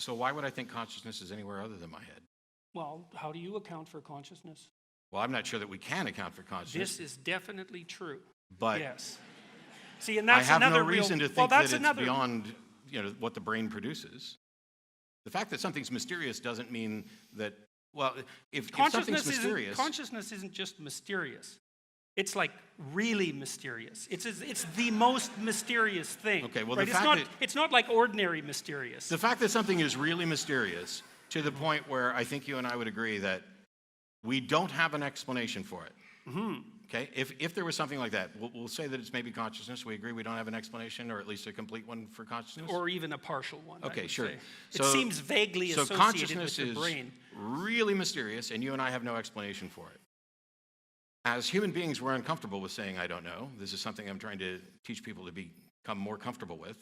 So why would I think consciousness is anywhere other than my head? Well, how do you account for consciousness? Well, I'm not sure that we can account for consciousness. This is definitely true. But yes. See, and I that's have no another reason to well, think that's that it's another, beyond what the brain produces. The fact that something's mysterious doesn't mean that, well, if something's mysterious... Consciousness isn't just mysterious. It's like really mysterious. It's the most mysterious thing. Okay, well, right? It's not like ordinary mysterious. The fact that something is really mysterious to the point where I think you and I would agree that we don't have an explanation for it. Mm-hmm. Okay, if there was something like that, we'll say that it's maybe consciousness. We agree we don't have an explanation, or at least a complete one for consciousness? Or even a partial one. Okay, sure. So, it seems vaguely associated consciousness with the brain. is really mysterious, and you and I have no explanation for it. As human beings, we're uncomfortable with saying, I don't know. This is something I'm trying to teach people to become more comfortable with,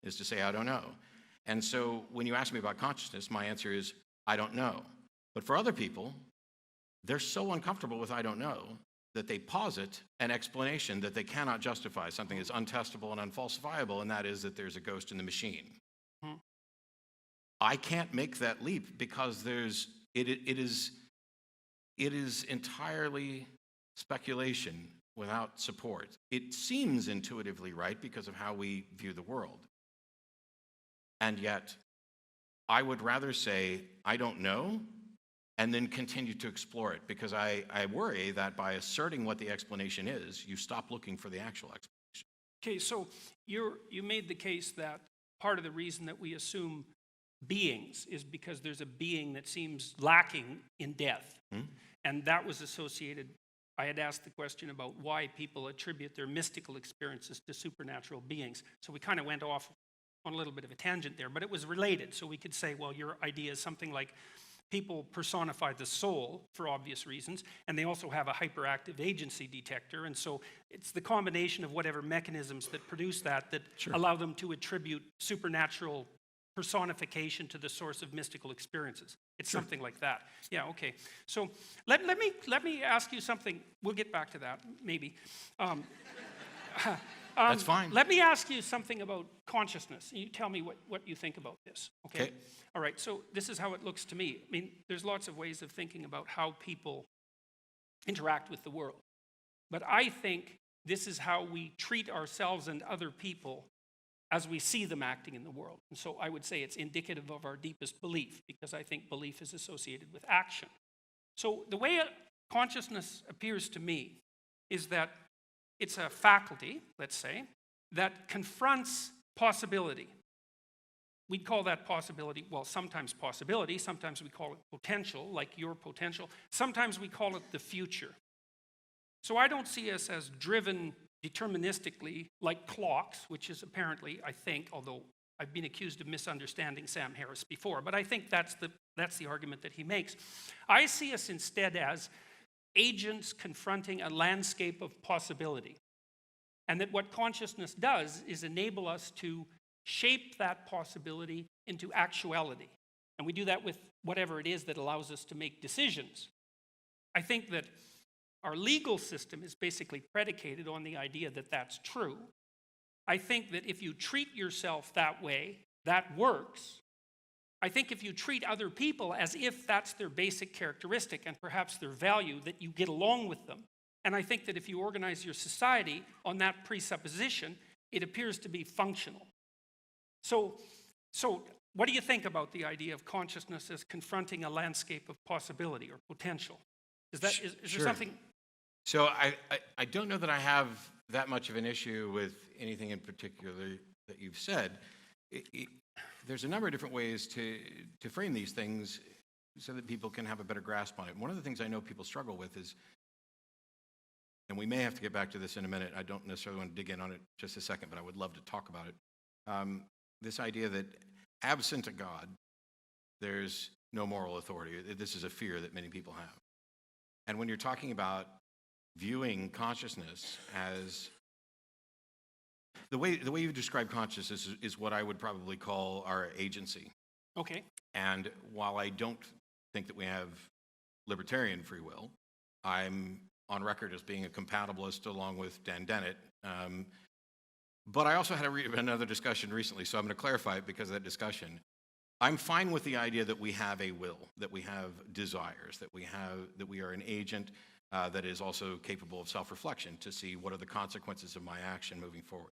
is to say, I don't know. And so when you ask me about consciousness, my answer is, I don't know. But for other people, they're so uncomfortable with I don't know that they posit an explanation that they cannot justify, something that's untestable and unfalsifiable, and that is that there's a ghost in the machine. Hmm. I can't make that leap because it is entirely speculation without support. It seems intuitively right because of how we view the world. And yet, I would rather say, I don't know, and then continue to explore it, because I worry that by asserting what the explanation is, you stop looking for the actual explanation. Okay, so you made the case that part of the reason that we assume beings is because there's a being that seems lacking in death. Hmm? And that was associated, I had asked the question about why people attribute their mystical experiences to supernatural beings. So we kind of went off on a little bit of a tangent there, but it was related. So we could say, well, your idea is something like people personify the soul for obvious reasons, and they also have a hyperactive agency detector, and so it's the combination of whatever mechanisms that produce that sure. allow them to attribute supernatural personification to the source of mystical experiences. It's sure. something like that. Yeah, okay. So let me ask you something. We'll get back to that, maybe. That's fine. Let me ask you something about consciousness. You tell me what you think about this, okay? All right, so this is how it looks to me. I mean, there's lots of ways of thinking about how people interact with the world. But I think this is how we treat ourselves and other people as we see them acting in the world. And so I would say it's indicative of our deepest belief, because I think belief is associated with action. So the way consciousness appears to me is that it's a faculty, let's say, that confronts possibility. We'd call that possibility, well, sometimes possibility, sometimes we call it potential, like your potential. Sometimes we call it the future. So I don't see us as driven deterministically like clocks, which is apparently, I think, although I've been accused of misunderstanding Sam Harris before, but I think that's the argument that he makes. I see us instead as agents confronting a landscape of possibility. And that what consciousness does is enable us to shape that possibility into actuality. And we do that with whatever it is that allows us to make decisions. I think that our legal system is basically predicated on the idea that that's true. I think that if you treat yourself that way, that works. I think if you treat other people as if that's their basic characteristic and perhaps their value, that you get along with them. And I think that if you organize your society on that presupposition, it appears to be functional. So what do you think about the idea of consciousness as confronting a landscape of possibility or potential? Is there something? So I don't know that I have that much of an issue with anything in particular that you've said. There's a number of different ways to frame these things so that people can have a better grasp on it. One of the things I know people struggle with is, and we may have to get back to this in a minute, I don't necessarily want to dig in on it just a second, but I would love to talk about it. This idea that absent a God, there's no moral authority. This is a fear that many people have. And when you're talking about viewing consciousness as the way you describe consciousness is what I would probably call our agency. Okay. And while I don't think that we have libertarian free will, I'm on record as being a compatibilist along with Dan Dennett. But I also had another discussion recently, so I'm going to clarify it because of that discussion. I'm fine with the idea that we have a will, that we have desires, that we are an agent that is also capable of self-reflection to see what are the consequences of my action moving forward.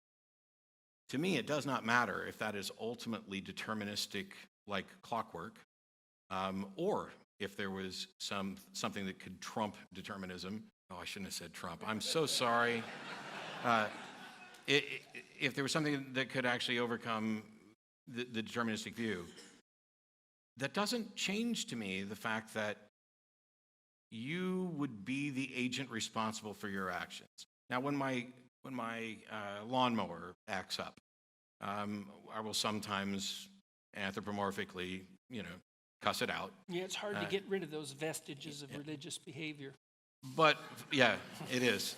To me, it does not matter if that is ultimately deterministic, like clockwork, or if there was something that could trump determinism. Oh, I shouldn't have said Trump. I'm so sorry. If there was something that could actually overcome the deterministic view, that doesn't change to me the fact that you would be the agent responsible for your actions. Now, when my lawnmower acts up, I will sometimes anthropomorphically, cuss it out. Yeah, it's hard to get rid of those vestiges of religious behavior. But yeah, it is.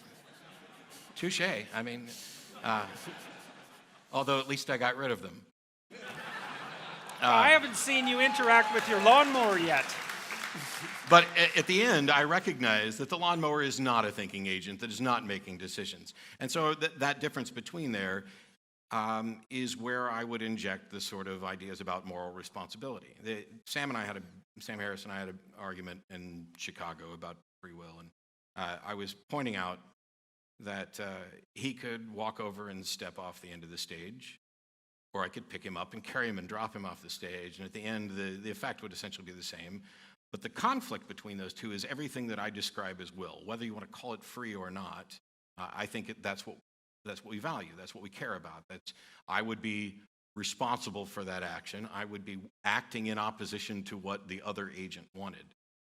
Touche. I mean, although at least I got rid of them. I haven't seen you interact with your lawnmower yet. But at the end, I recognize that the lawnmower is not a thinking agent, that is not making decisions. And so that difference between there is where I would inject the sort of ideas about moral responsibility. Sam Harris and I had an argument in Chicago about free will, and I was pointing out that he could walk over and step off the end of the stage, or I could pick him up and carry him and drop him off the stage, and at the end, the effect would essentially be the same. But the conflict between those two is everything that I describe as will, whether you want to call it free or not. I think that's what we value. That's what we care about. I would be responsible for that action. I would be acting in opposition to what the other agent wanted.